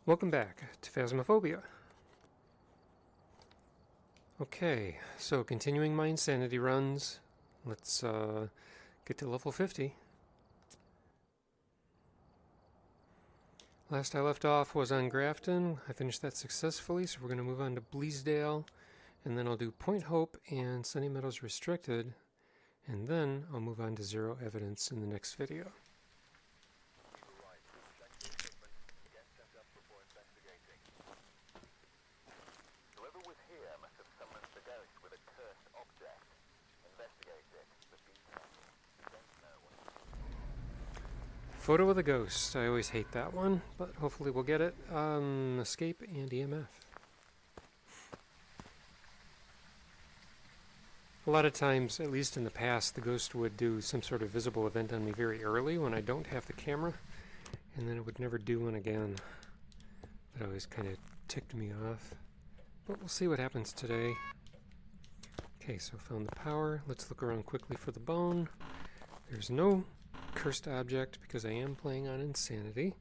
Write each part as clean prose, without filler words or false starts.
Welcome back to Phasmophobia. Okay, so continuing my insanity runs. Let's get to level 50. Last I left off was on Grafton. I finished that successfully, so we're going to move on to Bleasdale. And then I'll do Point Hope and Sunny Meadows Restricted. And then I'll move on to Zero Evidence in the next video. Photo of the ghost. I always hate that one, but hopefully we'll get it. Escape and EMF. A lot of times, at least in the past, the ghost would do some sort of visible event on me very early when I don't have the camera, and then it would never do one again. That always kind of ticked me off. But we'll see what happens today. Okay, so found the power. Let's look around quickly for the bone. There's no cursed object because I am playing on Insanity,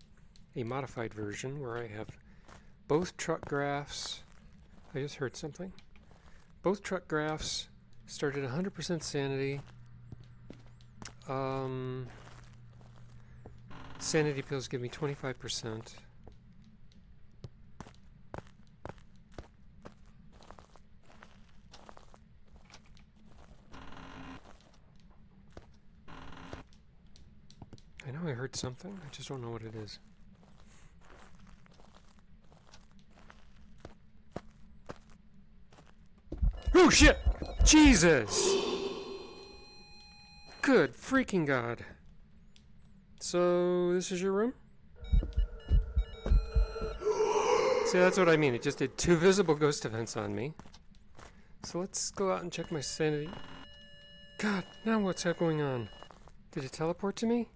a modified version where I have both truck graphs. I just heard something. Both truck graphs start at 100% sanity. Sanity pills give me 25%. I know I heard something, I just don't know what it is. Oh shit! Jesus! Good freaking God. So, this is your room? See, that's what I mean, it just did 2 visible ghost events on me. So let's go out and check my sanity. God, now what's going on? Did it teleport to me?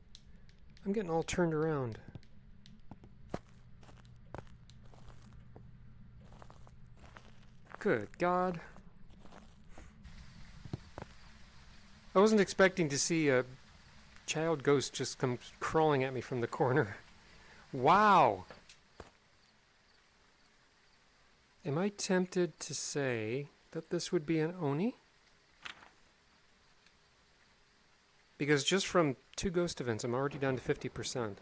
I'm getting all turned around. Good God. I wasn't expecting to see a child ghost just come crawling at me from the corner. Wow! Am I tempted to say that this would be an Oni? Because just from 2 ghost events, I'm already down to 50%.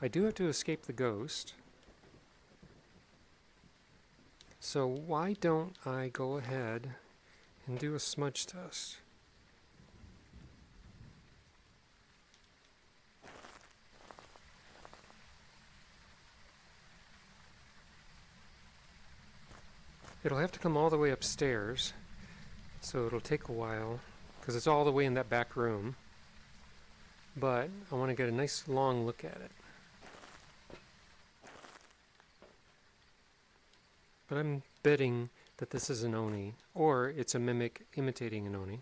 I do have to escape the ghost. So why don't I go ahead and do a smudge test? It'll have to come all the way upstairs, so it'll take a while, because it's all the way in that back room. But I want to get a nice long look at it. But I'm betting that this is an Oni, or it's a mimic imitating an Oni.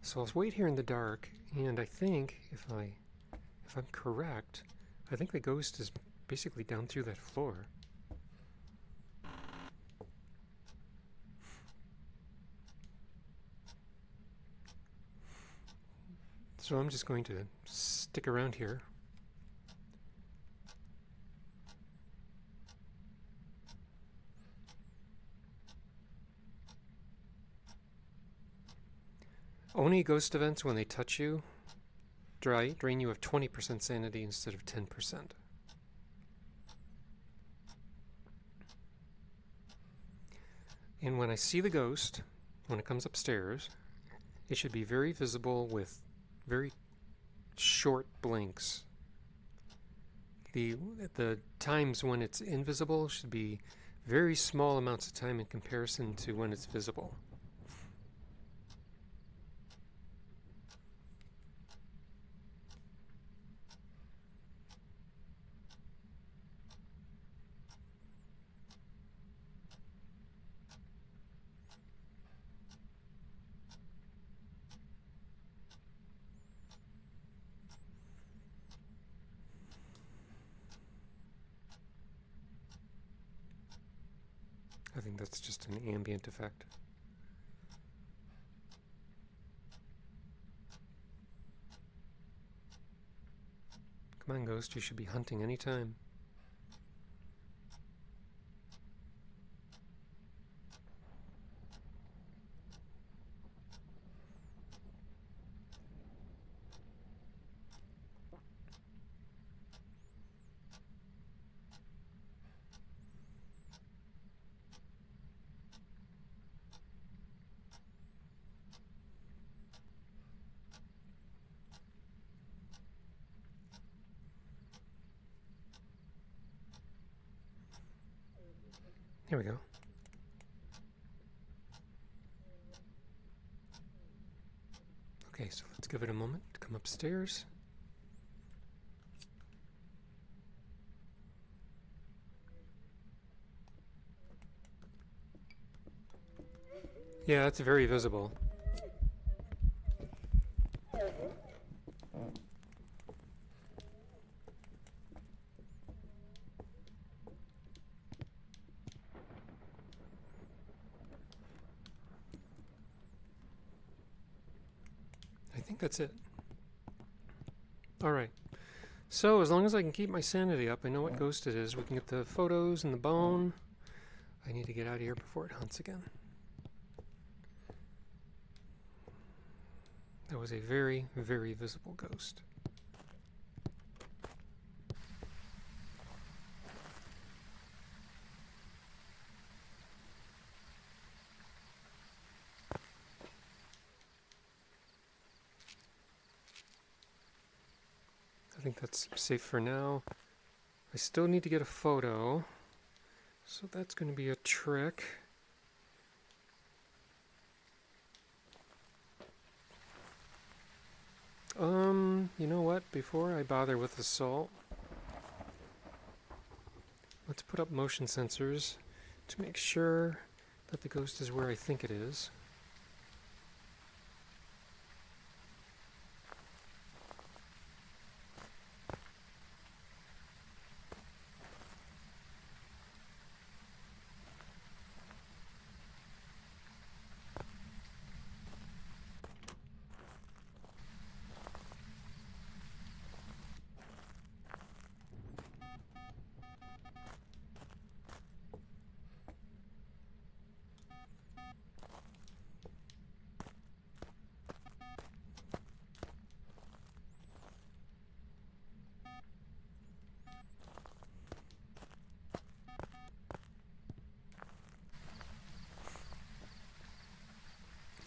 So I'll wait here in the dark, and I think, if I'm correct, I think the ghost is basically down through that floor. So I'm just going to stick around here. Oni ghost events, when they touch you, drain you of 20% sanity instead of 10%. And when I see the ghost, when it comes upstairs, it should be very visible with very short blinks. The times when it's invisible should be very small amounts of time in comparison to when it's visible. I think that's just an ambient effect. Come on, Ghost, you should be hunting anytime. Here we go. Okay, so let's give it a moment to come upstairs. Yeah, it's very visible. I think that's it. Alright, so as long as I can keep my sanity up, I know what ghost it is. We can get the photos and the bone. I need to get out of here before it hunts again. That was a very, very visible ghost. I think that's safe for now. I still need to get a photo, so that's going to be a trick. You know what? Before I bother with the salt, let's put up motion sensors to make sure that the ghost is where I think it is.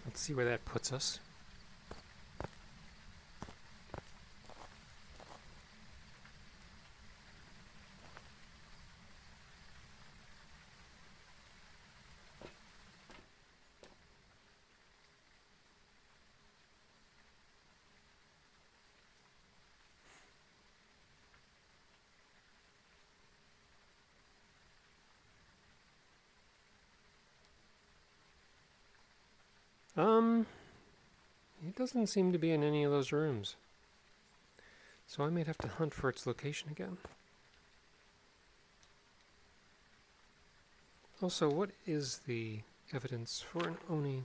Let's see where that puts us. It doesn't seem to be in any of those rooms. So I might have to hunt for its location again. Also, what is the evidence for an Oni?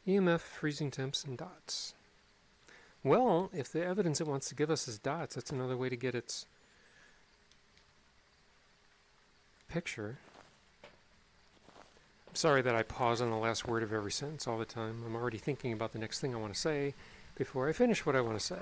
EMF, freezing temps, and dots. Well, if the evidence it wants to give us is dots, that's another way to get its picture. I'm sorry that I pause on the last word of every sentence all the time. I'm already thinking about the next thing I want to say before I finish what I want to say.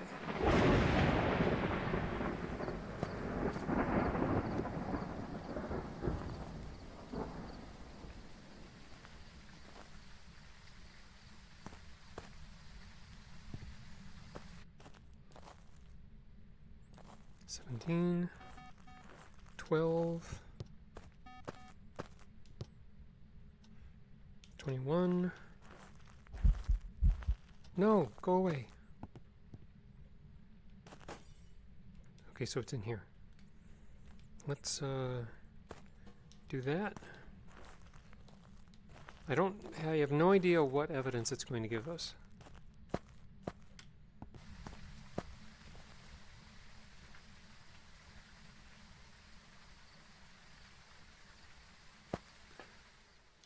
$17, $12, $21. No, go away. Okay, so it's in here. Let's do that. I have no idea what evidence it's going to give us.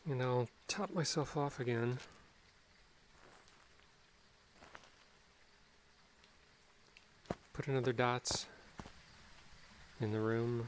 And I'll top myself off again. Put another dots in the room.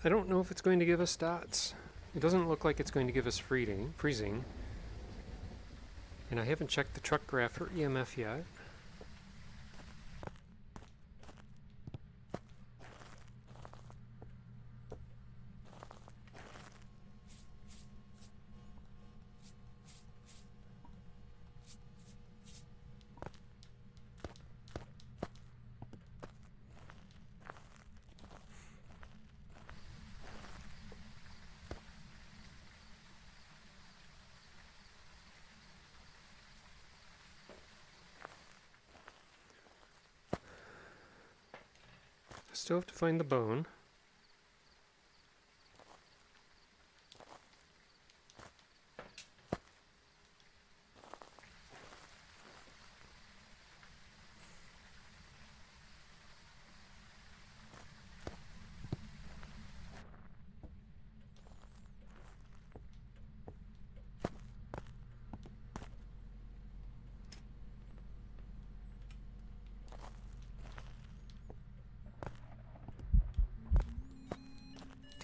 I don't know if it's going to give us dots. It doesn't look like it's going to give us freezing. And I haven't checked the truck graph for EMF yet. Still have to find the bone.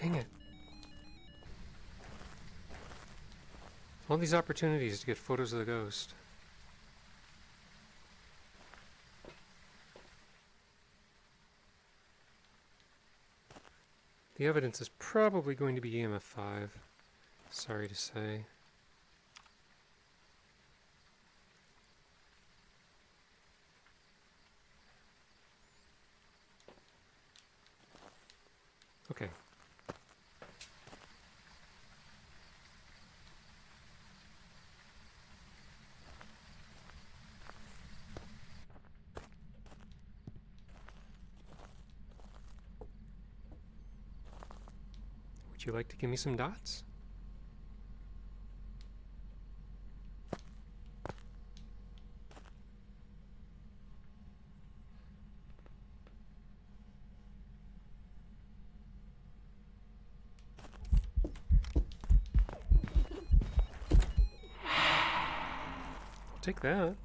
Dang it. All these opportunities to get photos of the ghost. The evidence is probably going to be EMF 5. Sorry to say. Okay. Would you like to give me some dots? I'll take that.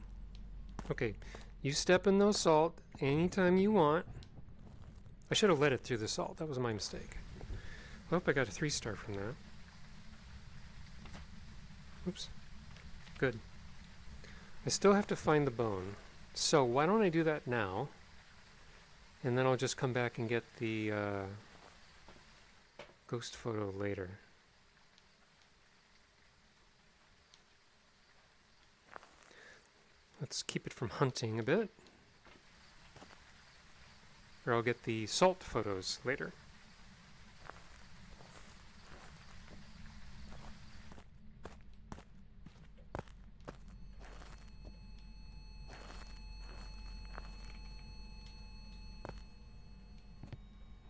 Okay, you step in those salt anytime you want. I should have let it through the salt. That was my mistake. I hope I got a 3-star from that. Oops. Good. I still have to find the bone. So why don't I do that now? And then I'll just come back and get the ghost photo later. Let's keep it from hunting a bit. Or I'll get the salt photos later.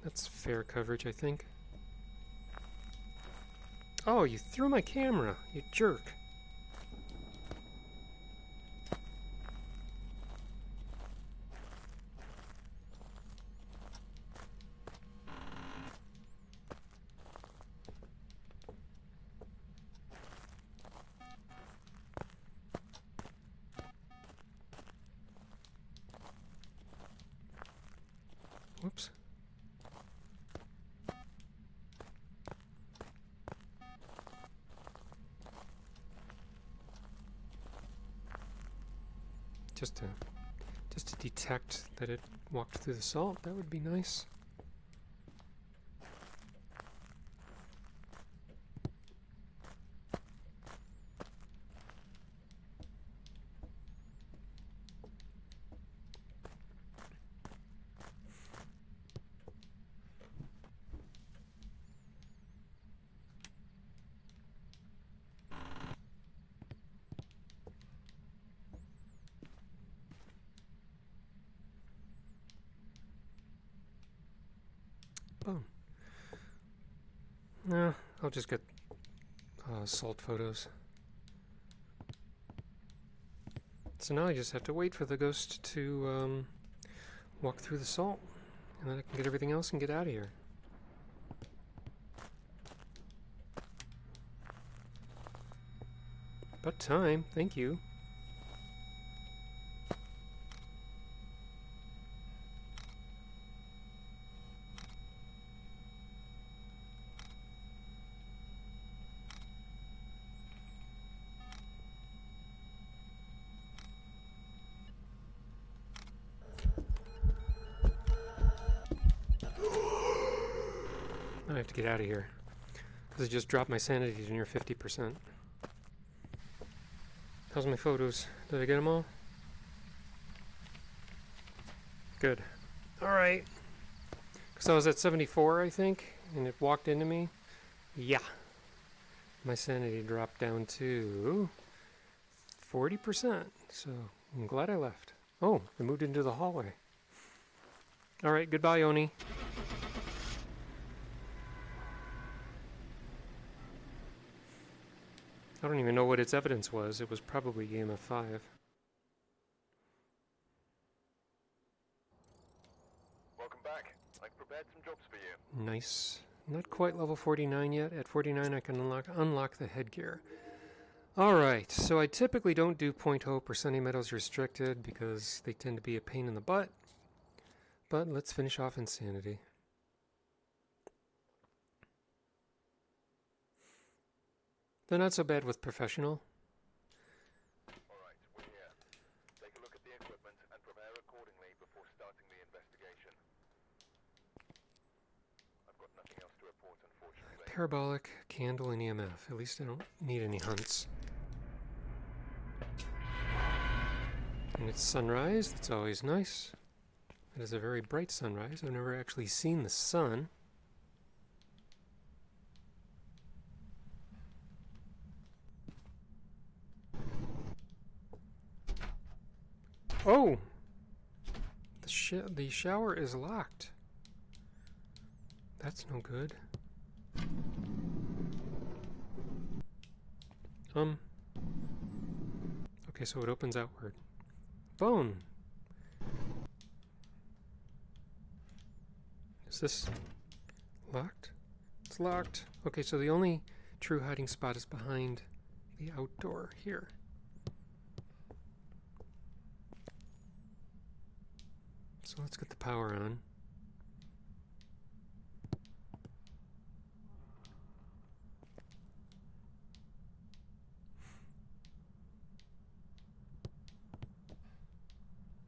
That's fair coverage, I think. Oh, you threw my camera, you jerk. Whoops. Just to detect that it walked through the salt, that would be nice. bone. No, I'll just get salt photos. So now I just have to wait for the ghost to walk through the salt, and then I can get everything else and get out of here. About time, thank you. I have to get out of here because I just dropped my sanity to near 50%. How's my photos? Did I get them all? Good. Alright. Because I was at 74, I think, and it walked into me. Yeah. My sanity dropped down to 40%, so I'm glad I left. Oh, I moved into the hallway. Alright, goodbye, Oni. I don't even know what its evidence was. It was probably EMF 5. Welcome back. I've prepared some jobs for you. Nice. Not quite level 49 yet. At 49 I can unlock the headgear. Alright, so I typically don't do Point Hope or Sunny Meadows Restricted because they tend to be a pain in the butt. But let's finish off Insanity. They're not so bad with Professional. Alright, we're here. Take a look at the equipment and prepare accordingly before starting the investigation. I've got nothing else to report, unfortunately. Parabolic, candle, and EMF. At least I don't need any hunts. And it's sunrise. That's always nice. It is a very bright sunrise. I've never actually seen the sun. Oh! The shower is locked. That's no good. Okay, so it opens outward. Bone! Is this locked? It's locked. Okay, so the only true hiding spot is behind the outdoor here. So let's get the power on.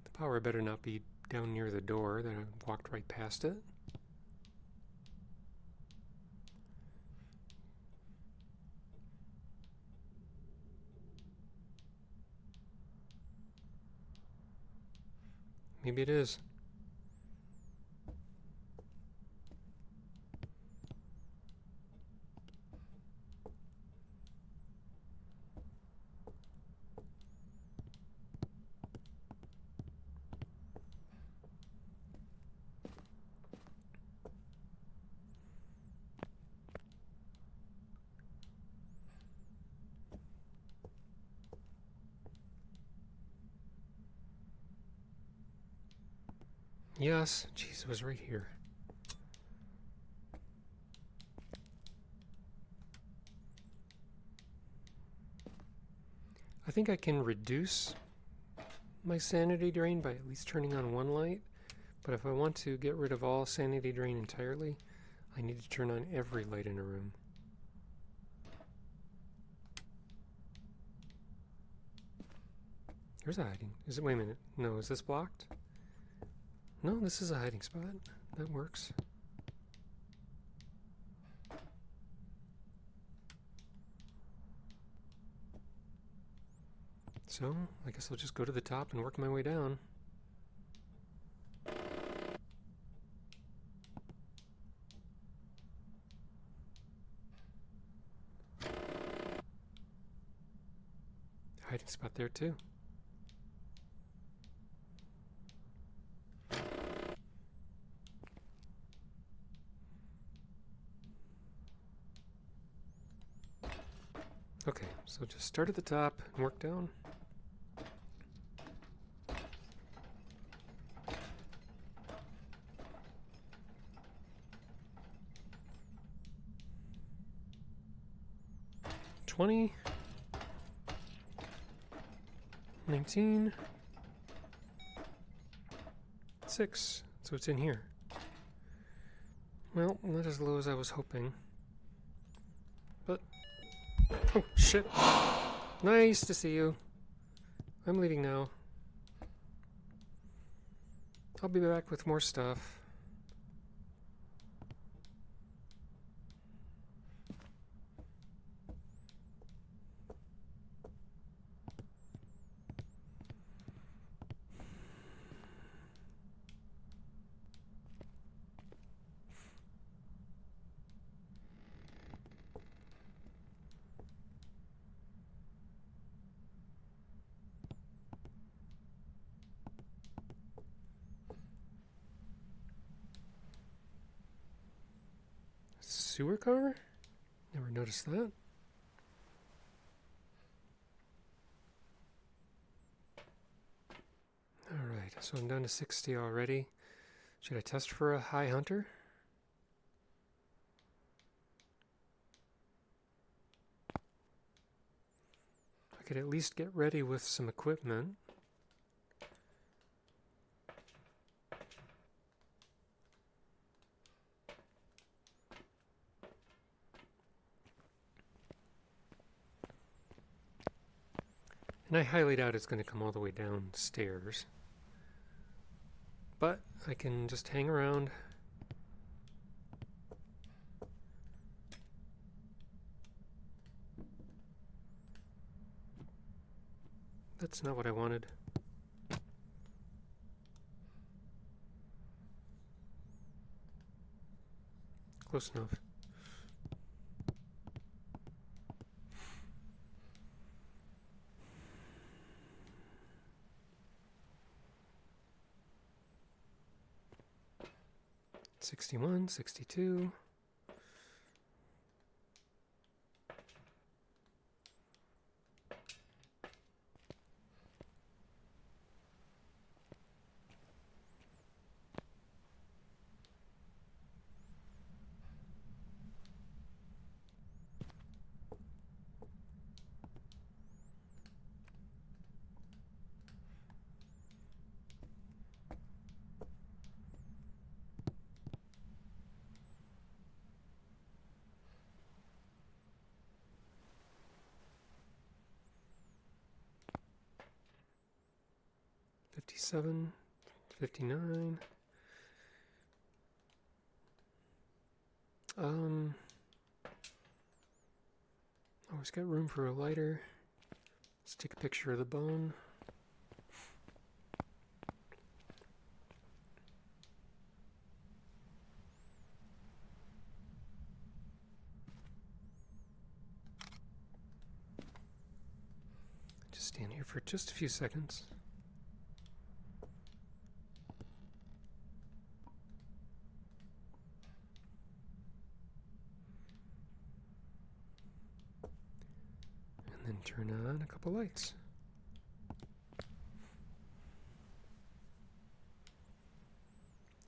The power better not be down near the door. Then I walked right past it. Maybe it is. Yes, jeez, it was right here. I think I can reduce my sanity drain by at least turning on one light, but if I want to get rid of all sanity drain entirely, I need to turn on every light in a room. Here's a hiding. Is it? Wait a minute. No, is this blocked? No, this is a hiding spot. That works. So, I guess I'll just go to the top and work my way down. Hiding spot there too. Okay, so just start at the top and work down. $20, 19, 6. So it's in here. Well, not as low as I was hoping. But, oh shit. Nice to see you. I'm leaving now. I'll be back with more stuff. Sewer car? Never noticed that. Alright, so I'm down to 60 already. Should I test for a high hunter? I could at least get ready with some equipment. And I highly doubt it's going to come all the way downstairs. But I can just hang around. That's not what I wanted. Close enough. $61, $62. $57, $59. Always got room for a lighter. Let's take a picture of the bone. Just stand here for just a few seconds. And then turn on a couple lights.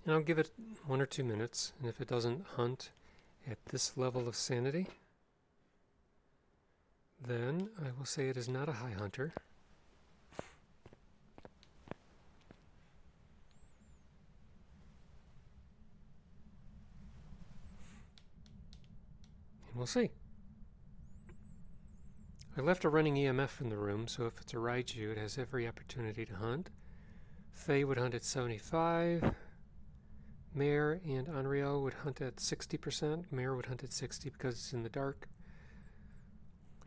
And I'll give it 1 or 2 minutes, and if it doesn't hunt at this level of sanity, then I will say it is not a high hunter. And we'll see. I left a running EMF in the room, so if it's a Raiju, it has every opportunity to hunt. Faye would hunt at 75. Mare and Onryo would hunt at 60%. Mare would hunt at 60 because it's in the dark.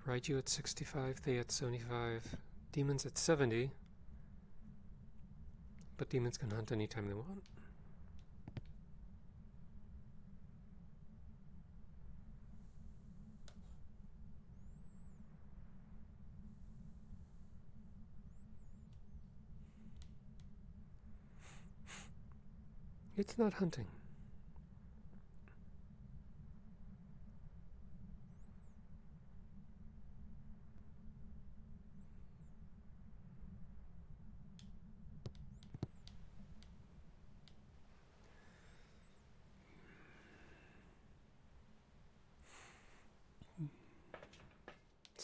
Raiju at 65, Faye at 75. Demons at 70. But demons can hunt anytime they want. It's not hunting.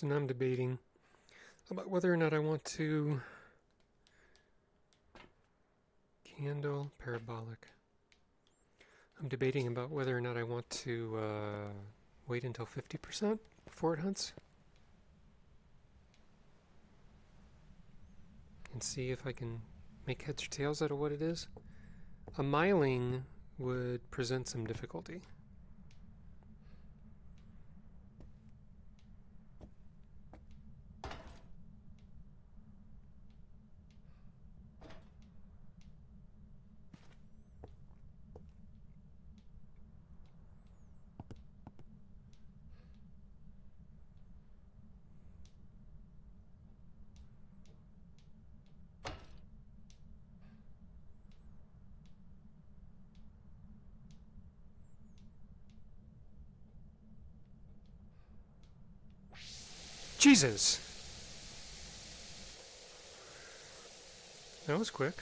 So now I'm debating about whether or not I want to candle parabolic. I'm debating about whether or not I want to wait until 50% before it hunts and see if I can make heads or tails out of what it is. A miling would present some difficulty. Jesus! That was quick.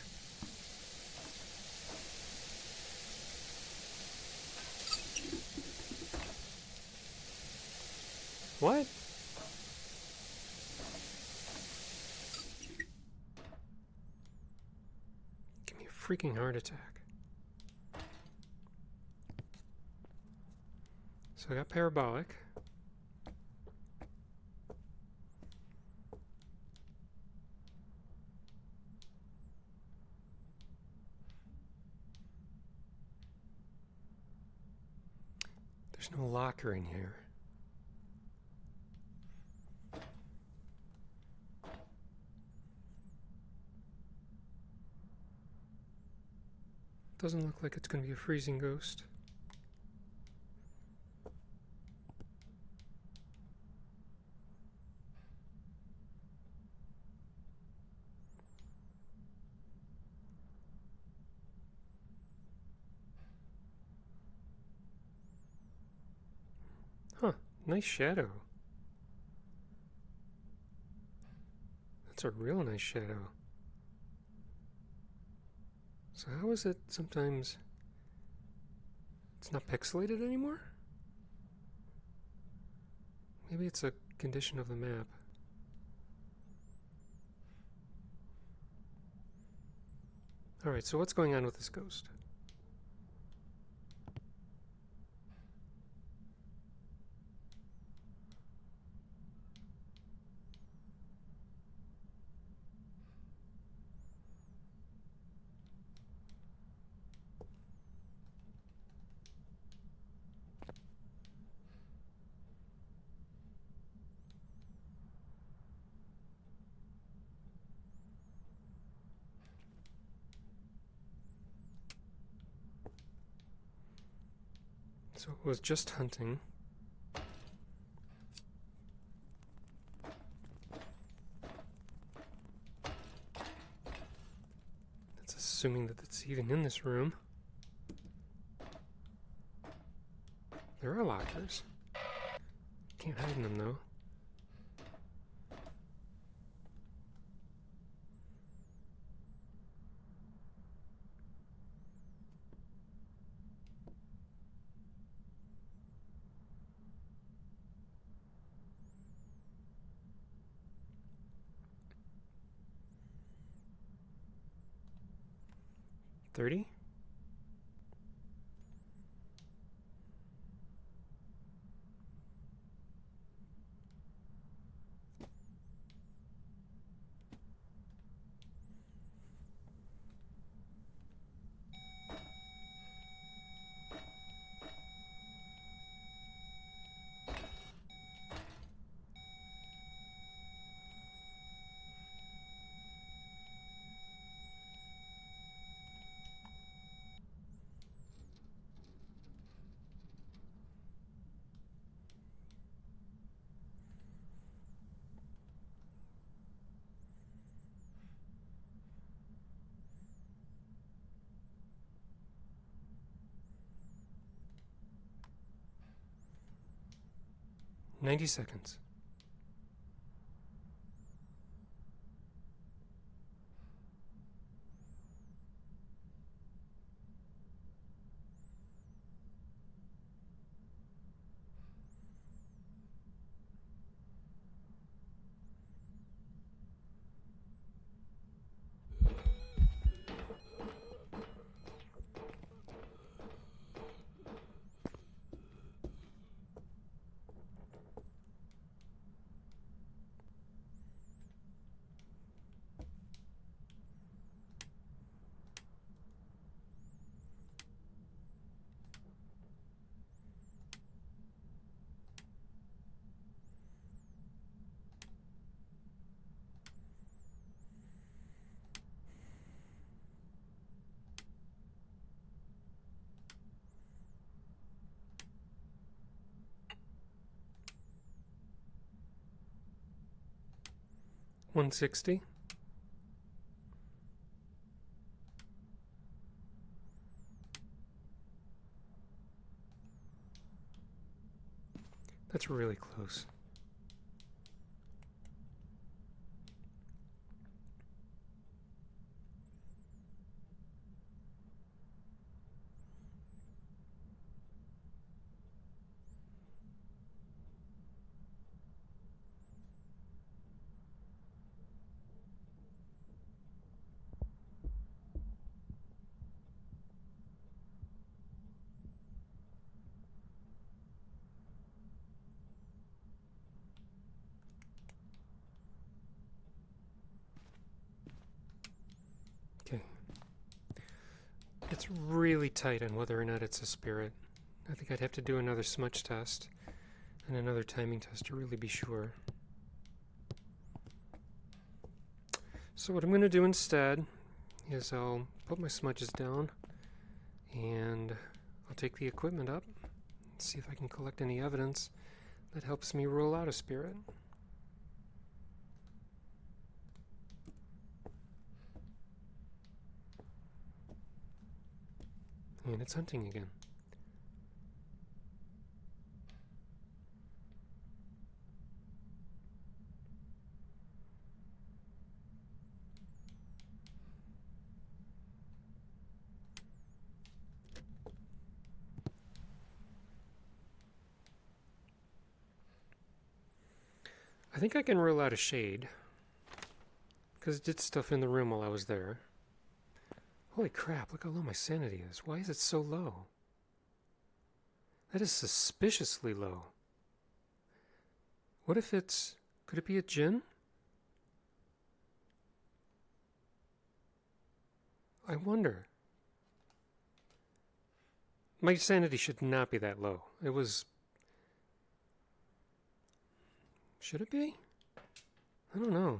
What? Give me a freaking heart attack. So I got parabolic. There's no locker in here. Doesn't look like it's going to be a freezing ghost. Huh, nice shadow. That's a real nice shadow. So how is it sometimes it's not pixelated anymore? Maybe it's a condition of the map. Alright, so what's going on with this ghost? So it was just hunting. That's assuming that it's even in this room. There are lockers. Can't hide in them though. $30? $90 seconds. 160. That's really close. Okay. It's really tight on whether or not it's a spirit. I think I'd have to do another smudge test and another timing test to really be sure. So what I'm going to do instead is I'll put my smudges down and I'll take the equipment up and see if I can collect any evidence that helps me rule out a spirit. And it's hunting again. I think I can rule out a shade, because it did stuff in the room while I was there. Holy crap, look how low my sanity is. Why is it so low? That is suspiciously low. What if it's... could it be a djinn? I wonder. My sanity should not be that low. It was... should it be? I don't know.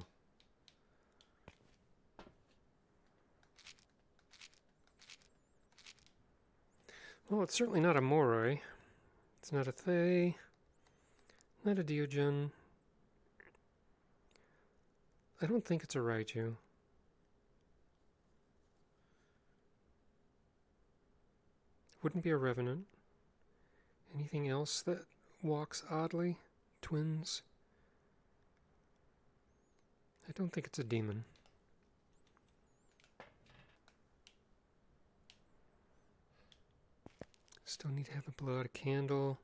Well, it's certainly not a Moroi. It's not a Thay. Not a Diogen. I don't think it's a Raiju. Wouldn't be a Revenant. Anything else that walks oddly? Twins? I don't think it's a demon. Still need to have a blow out a candle.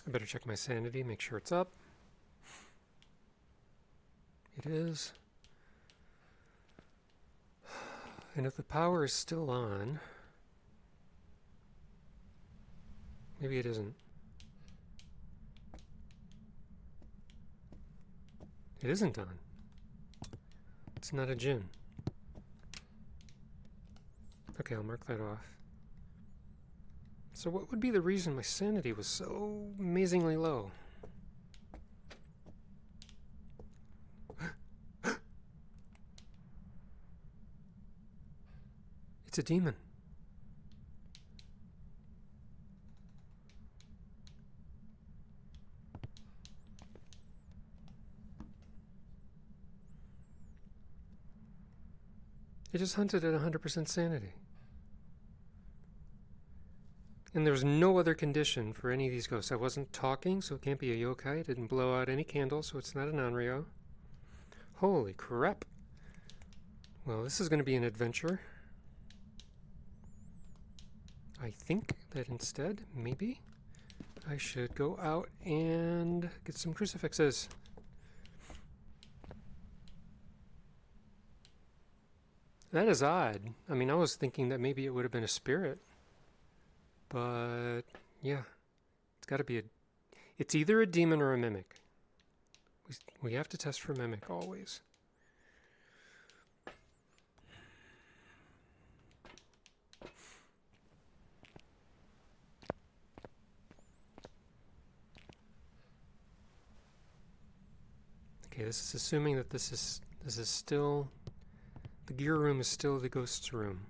I better check my sanity, make sure it's up. It is. And if the power is still on, maybe it isn't. It isn't on. It's not a djinn. Okay, I'll mark that off. So what would be the reason my sanity was so amazingly low? It's a demon. It just hunted at 100% sanity. And there's no other condition for any of these ghosts. I wasn't talking, so it can't be a yokai. It didn't blow out any candles, so it's not an Onryo. Holy crap. Well, this is going to be an adventure. I think that instead, maybe, I should go out and get some crucifixes. That is odd. I mean, I was thinking that maybe it would have been a spirit. But, yeah, it's got to be a... it's either a demon or a mimic. We have to test for mimic always. Okay, this is assuming that this is still... the gear room is still the ghost's room.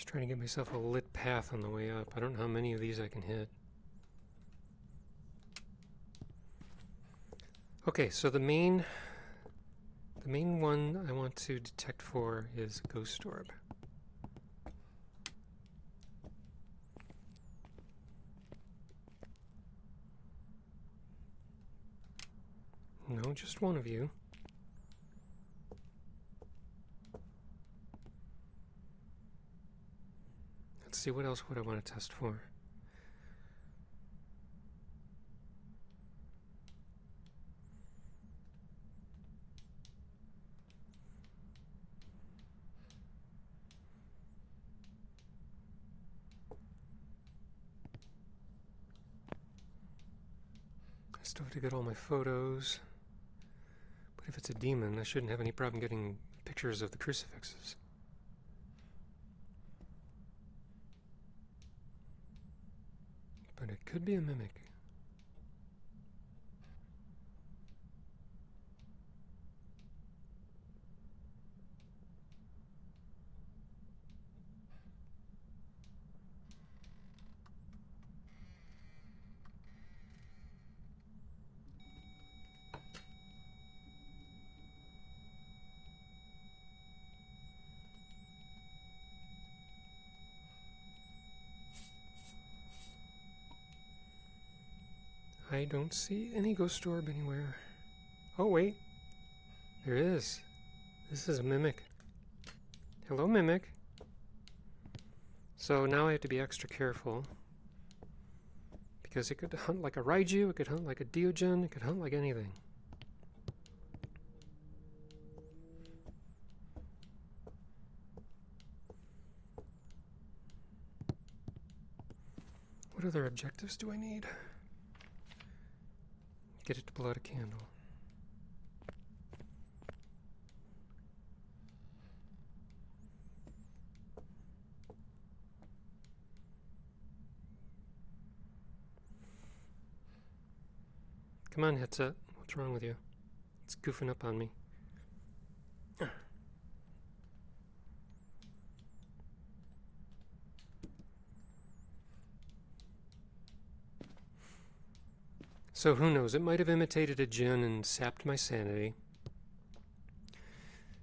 Just trying to get myself a lit path on the way up. I don't know how many of these I can hit. Okay, so the main one I want to detect for is Ghost Orb. No, just one of you. Let's see, what else would I want to test for? I still have to get all my photos. But if it's a demon, I shouldn't have any problem getting pictures of the crucifixes. But it could be a mimic. I don't see any Ghost Orb anywhere. Oh wait, there is. This is a mimic. Hello, mimic. So now I have to be extra careful, because it could hunt like a Raiju, it could hunt like a Diogen, it could hunt like anything. What other objectives do I need? Get it to blow out a candle. Come on, headset. What's wrong with you? It's goofing up on me. So who knows? It might have imitated a djinn and sapped my sanity.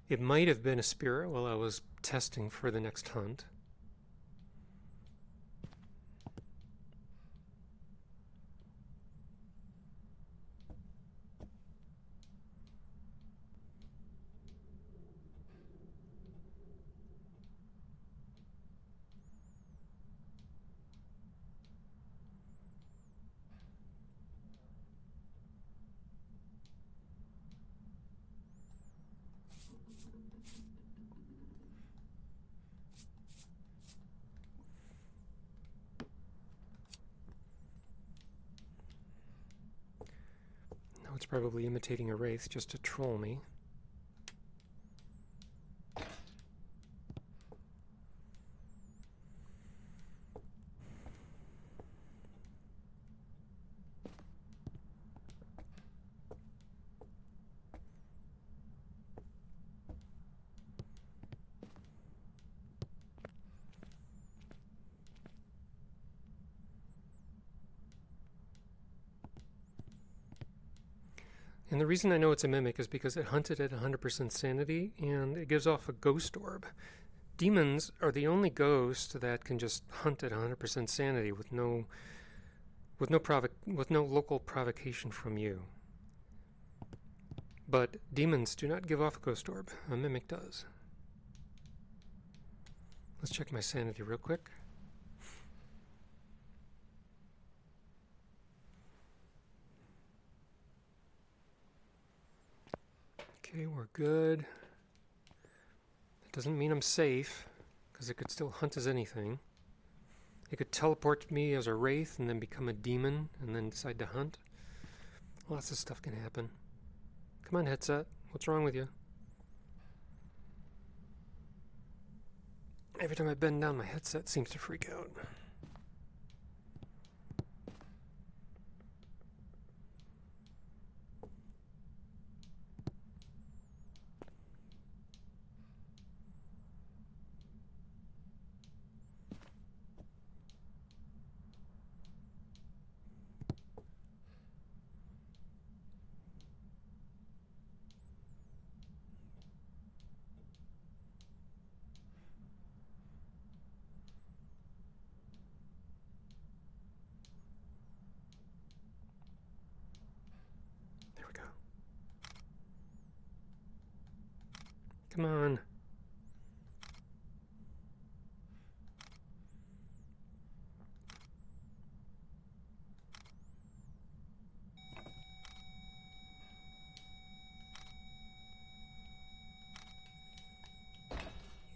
It might have been a spirit while I was testing for the next hunt. It's probably imitating a wraith just to troll me. And the reason I know it's a mimic is because it hunted at 100% sanity, and it gives off a Ghost Orb. Demons are the only ghosts that can just hunt at 100% sanity with no local provocation from you. But demons do not give off a Ghost Orb. A mimic does. Let's check my sanity real quick. Okay, we're good. That doesn't mean I'm safe, because it could still hunt as anything. It could teleport me as a wraith and then become a demon and then decide to hunt. Lots of stuff can happen. Come on, headset. What's wrong with you? Every time I bend down, my headset seems to freak out. Come on.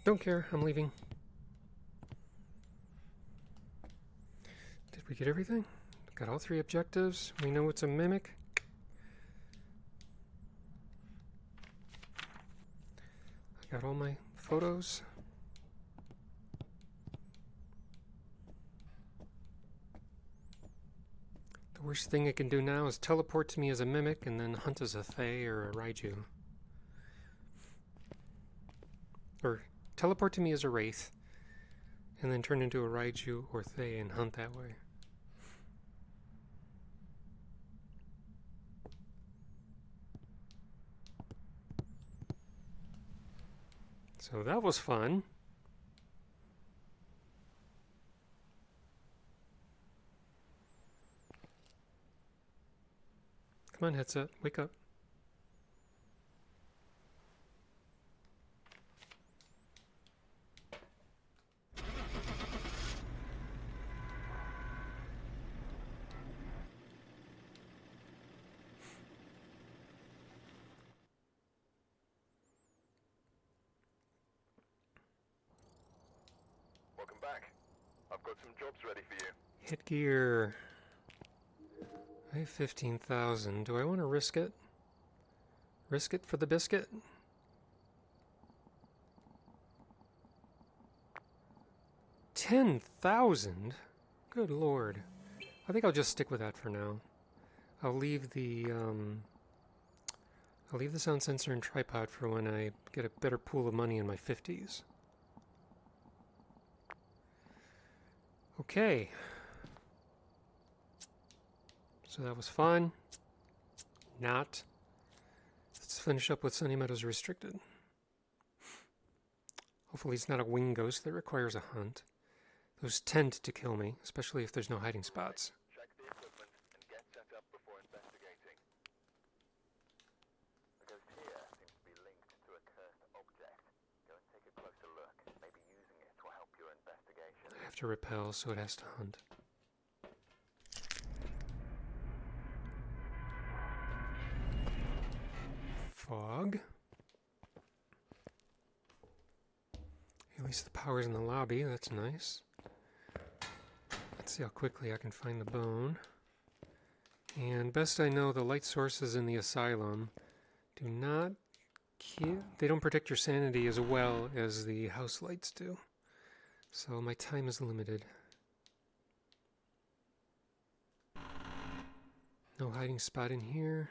Don't care, I'm leaving. Did we get everything? Got all 3 objectives. We know it's a mimic. I got all my photos. The worst thing it can do now is teleport to me as a mimic and then hunt as a Thay or a Raiju. Or teleport to me as a Wraith and then turn into a Raiju or Thay and hunt that way. So that was fun. Come on, headset, wake up. Welcome back. I've got some jobs ready for you. Hit gear. I have 15,000. Do I want to risk it? Risk it for the biscuit? $10,000? Good lord. I think I'll just stick with that for now. I'll leave the sound sensor and tripod for when I get a better pool of money in my 50s. Okay. So that was fun. Not. Let's finish up with Sunny Meadows Restricted. Hopefully it's not a wing ghost that requires a hunt. Those tend to kill me, especially if there's no hiding spots. Check the equipment and get set up before investigating. The ghost here seems to be linked to a cursed object. Go and take a closer look. Maybe using it will help your investigation. I have to repel, so it has to hunt. Fog. At least the power's in the lobby, that's nice. Let's see how quickly I can find the bone. And best I know, the light sources in the asylum do not they don't protect your sanity as well as the house lights do. So my time is limited. No hiding spot in here.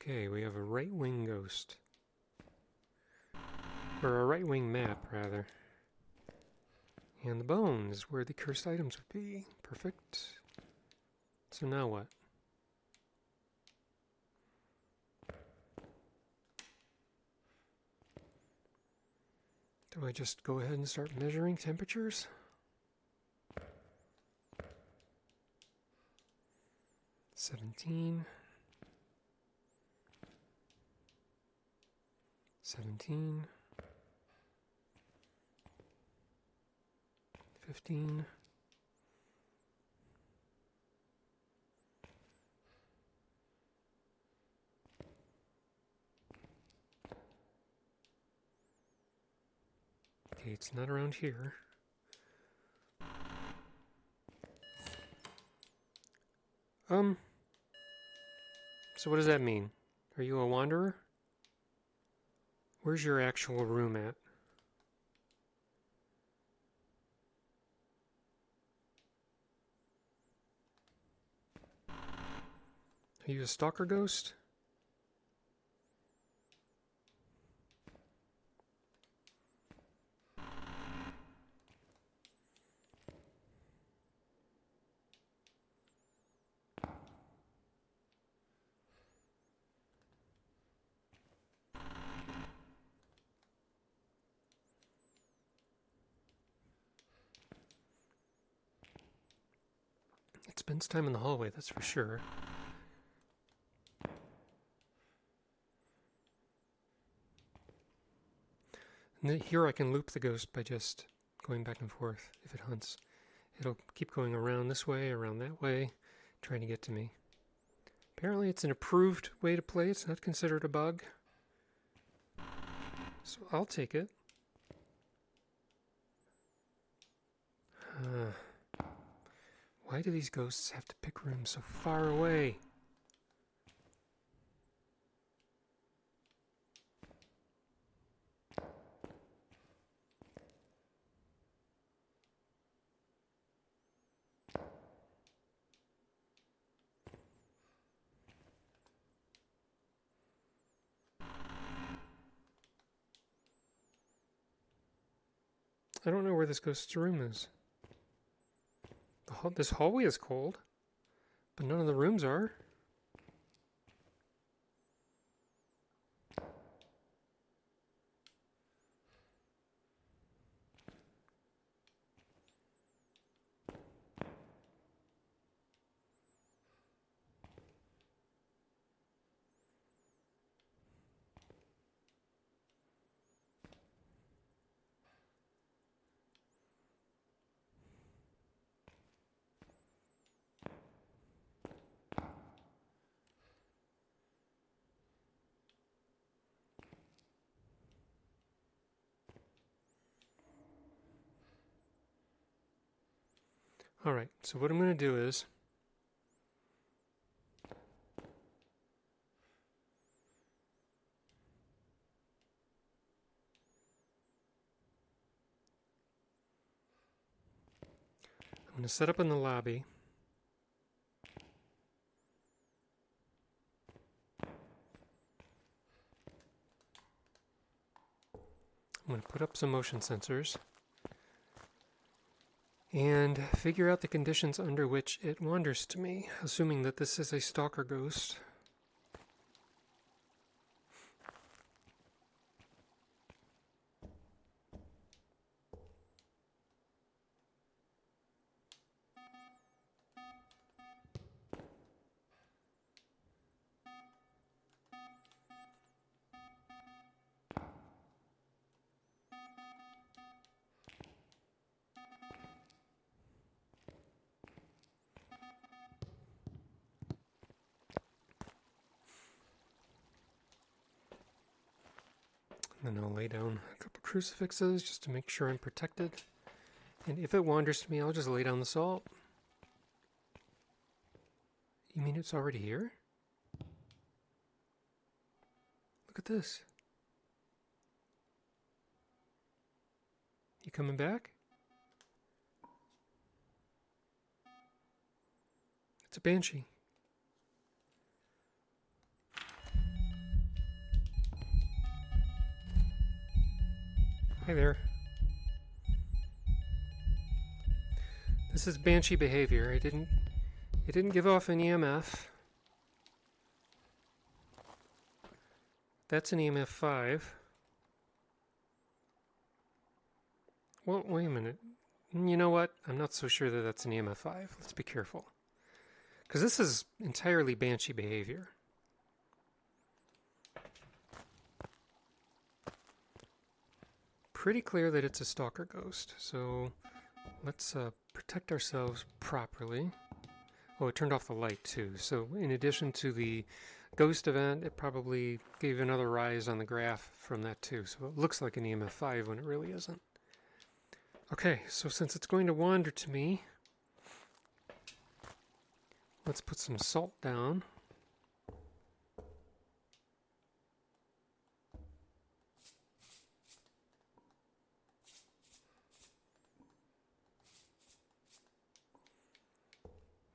Okay, we have a right wing ghost. Or a right wing map, rather. And the bone is where the cursed items would be. Perfect. So now what? Do I just go ahead and start measuring temperatures? $17. 17. 15. Okay, it's not around here. So what does that mean? Are you a wanderer? Where's your actual room at? Are you a stalker ghost? spends time in the hallway, that's for sure. And here I can loop the ghost by just going back and forth if it hunts. It'll keep going around this way, around that way, trying to get to me. Apparently it's an approved way to play. It's not considered a bug. So I'll take it. Why do these ghosts have to pick rooms so far away? I don't know where this ghost's room is. This hallway is cold, but none of the rooms are. Alright, so what I'm going to do is I'm going to set up in the lobby. I'm going to put up some motion sensors and figure out the conditions under which it wanders to me, assuming that this is a stalker ghost. Then I'll lay down a couple crucifixes just to make sure I'm protected. And if it wanders to me, I'll just lay down the salt. You mean it's already here? Look at this. You coming back? It's a Banshee. Hi there. This is Banshee behavior. It didn't give off an EMF. That's an EMF 5. Well, wait a minute. You know what? I'm not so sure that that's an EMF 5. Let's be careful. Because this is entirely Banshee behavior. Pretty clear that it's a stalker ghost, so let's protect ourselves properly. Oh, it turned off the light too, so in addition to the ghost event, it probably gave another rise on the graph from that too, so it looks like an EMF 5 when it really isn't. Okay, so since it's going to wander to me, let's put some salt down.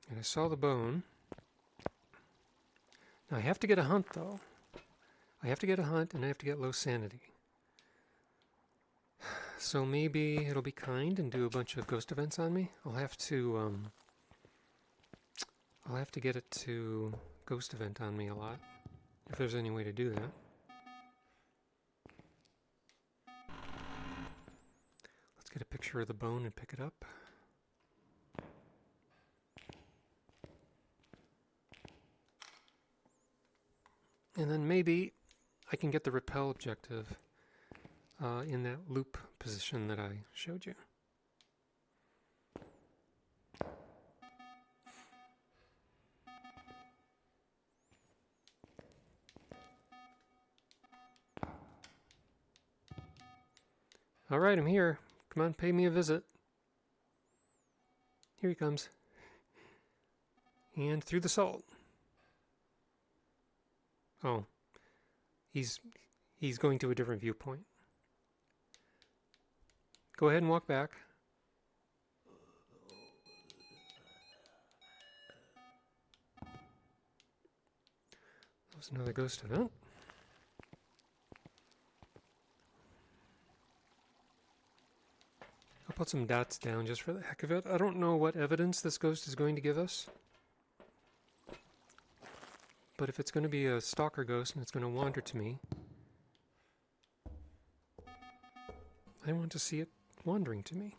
And I saw the bone. Now I have to get a hunt though. I have to get a hunt and I have to get low sanity. So maybe it'll be kind and do a bunch of ghost events on me. I'll have to get it to ghost event on me a lot, if there's any way to do that. Let's get a picture of the bone and pick it up. And then maybe I can get the repel objective in that loop position that I showed you. All right, I'm here. Come on, pay me a visit. Here he comes. And through the salt. Oh, he's going to a different viewpoint. Go ahead and walk back. That was another ghost event. I'll put some dots down just for the heck of it. I don't know what evidence this ghost is going to give us. But if it's going to be a stalker ghost and it's going to wander to me, I want to see it wandering to me.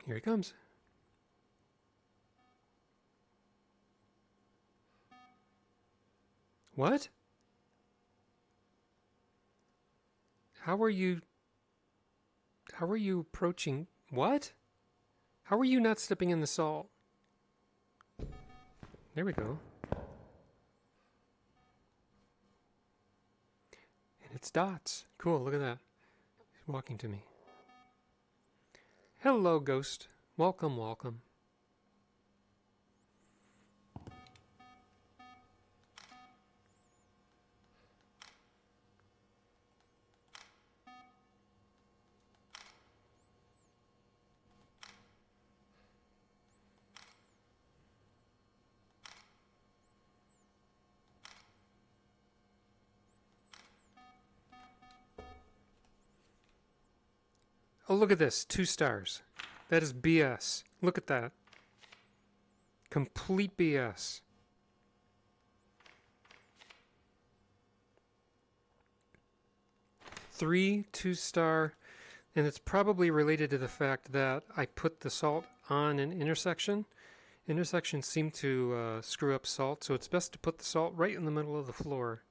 Here he comes. What? How are you approaching? What? How are you not stepping in the salt? There we go. And it's dots. Cool, look at that. He's walking to me. Hello, ghost. Welcome, welcome. Oh, look at this. 2 stars. That is BS. Look at that. Complete BS. Three 2-star, and it's probably related to the fact that I put the salt on an intersection. Intersections seem to screw up salt, so it's best to put the salt right in the middle of the floor.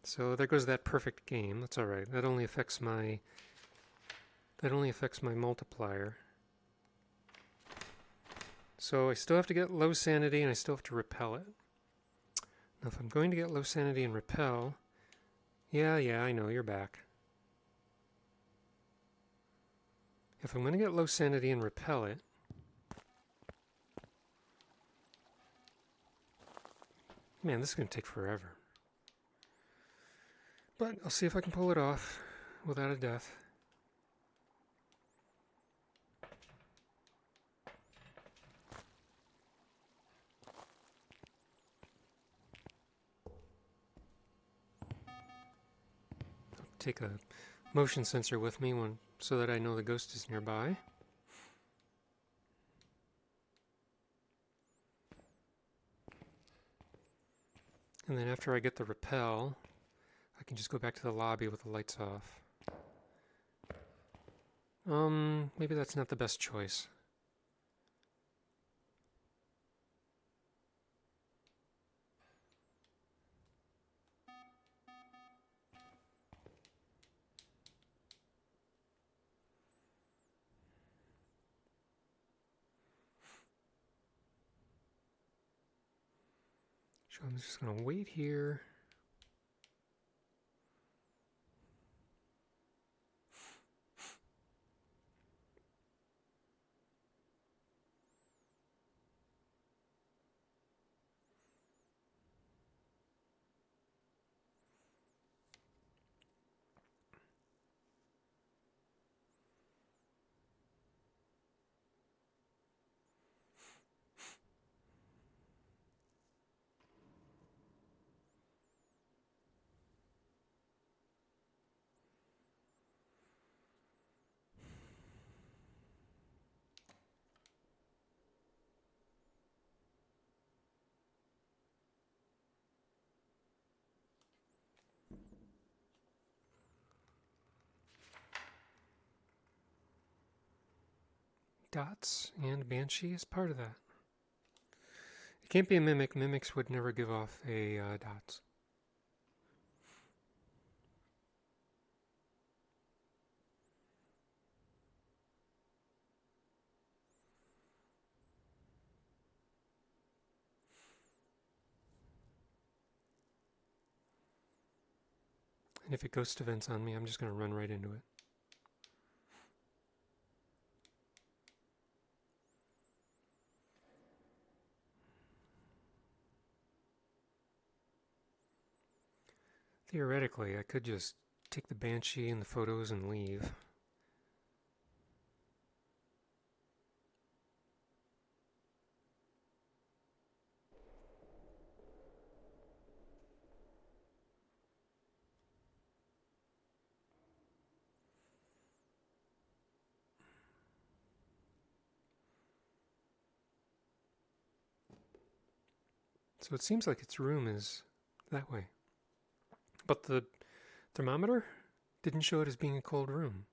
So there goes that perfect game. That's all right. That only affects my multiplier. So I still have to get low sanity and I still have to repel it. Now if I'm going to get low sanity and repel, yeah, I know, you're back. If I'm going to get low sanity and repel it, man, this is going to take forever. But I'll see if I can pull it off without a death. Take a motion sensor with me so that I know the ghost is nearby. And then after I get the repel, I can just go back to the lobby with the lights off. Maybe that's not the best choice. So I'm just going to wait here. dots, and Banshee is part of that. It can't be a mimic. Mimics would never give off a dots. And if it ghost events on me, I'm just going to run right into it. Theoretically, I could just take the Banshee and the photos and leave. So it seems like its room is that way. But the thermometer didn't show it as being a cold room.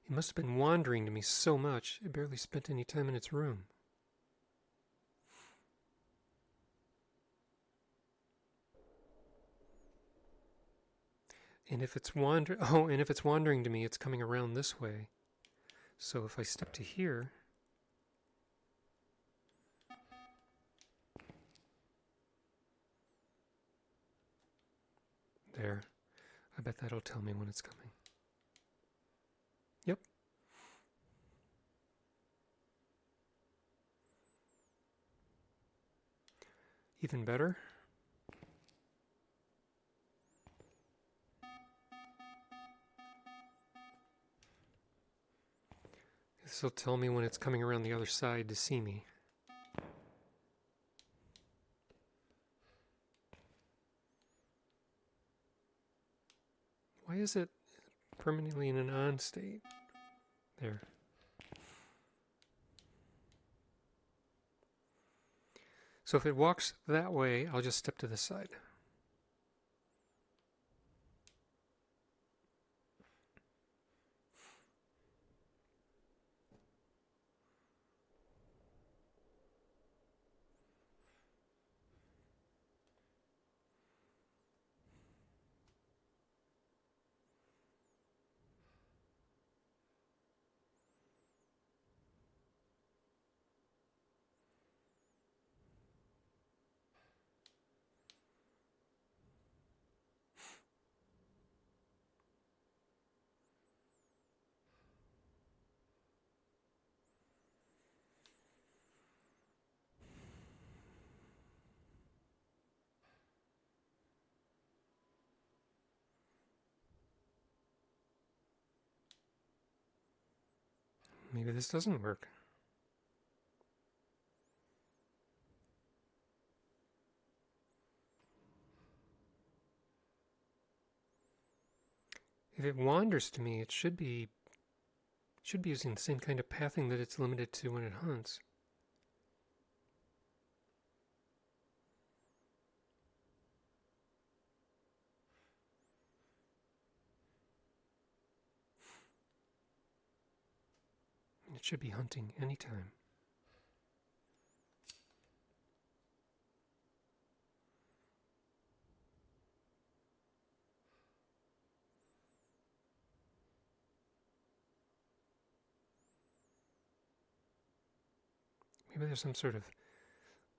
It must have been wandering to me so much, it barely spent any time in its room. And if it's wandering to me, it's coming around this way. So if I step to here, there, I bet that'll tell me when it's coming. Yep. Even better. This will tell me when it's coming around the other side to see me. Why is it permanently in an on state? There. So if it walks that way, I'll just step to the side. Maybe this doesn't work. If it wanders to me, it should be using the same kind of pathing that it's limited to when it hunts. It should be hunting anytime. Maybe there's some sort of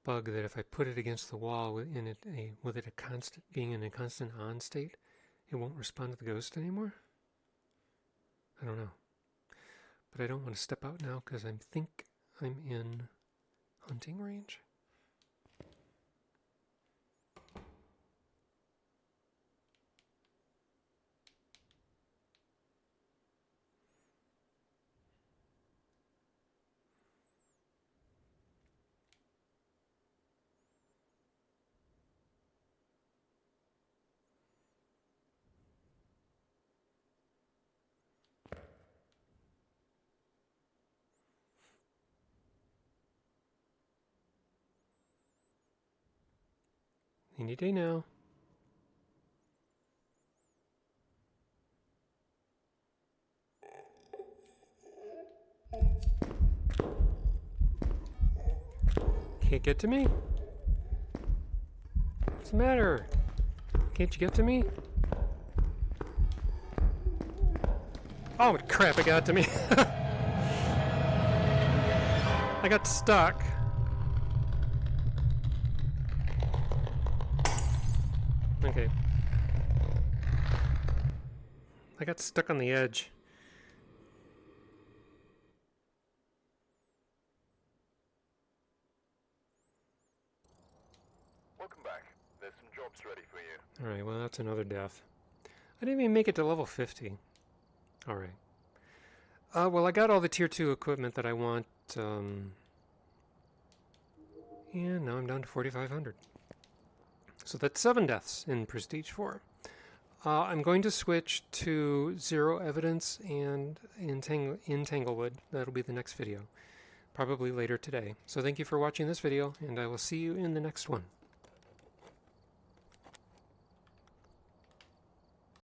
bug that if I put it against the wall with it being in a constant on state, it won't respond to the ghost anymore? I don't know. But I don't want to step out now because I think I'm in hunting range. Any day now. Can't get to me? What's the matter? Can't you get to me? Oh crap, it got to me. I got stuck. Okay. I got stuck on the edge. Welcome back. There's some jobs ready for you. Alright, well that's another death. I didn't even make it to level 50. Alright. Well I got all the tier 2 equipment that I want, and now I'm down to 4,500. So that's 7 deaths in Prestige 4. I'm going to switch to Zero Evidence and in Tanglewood. That'll be the next video. Probably later today. So thank you for watching this video, and I will see you in the next one.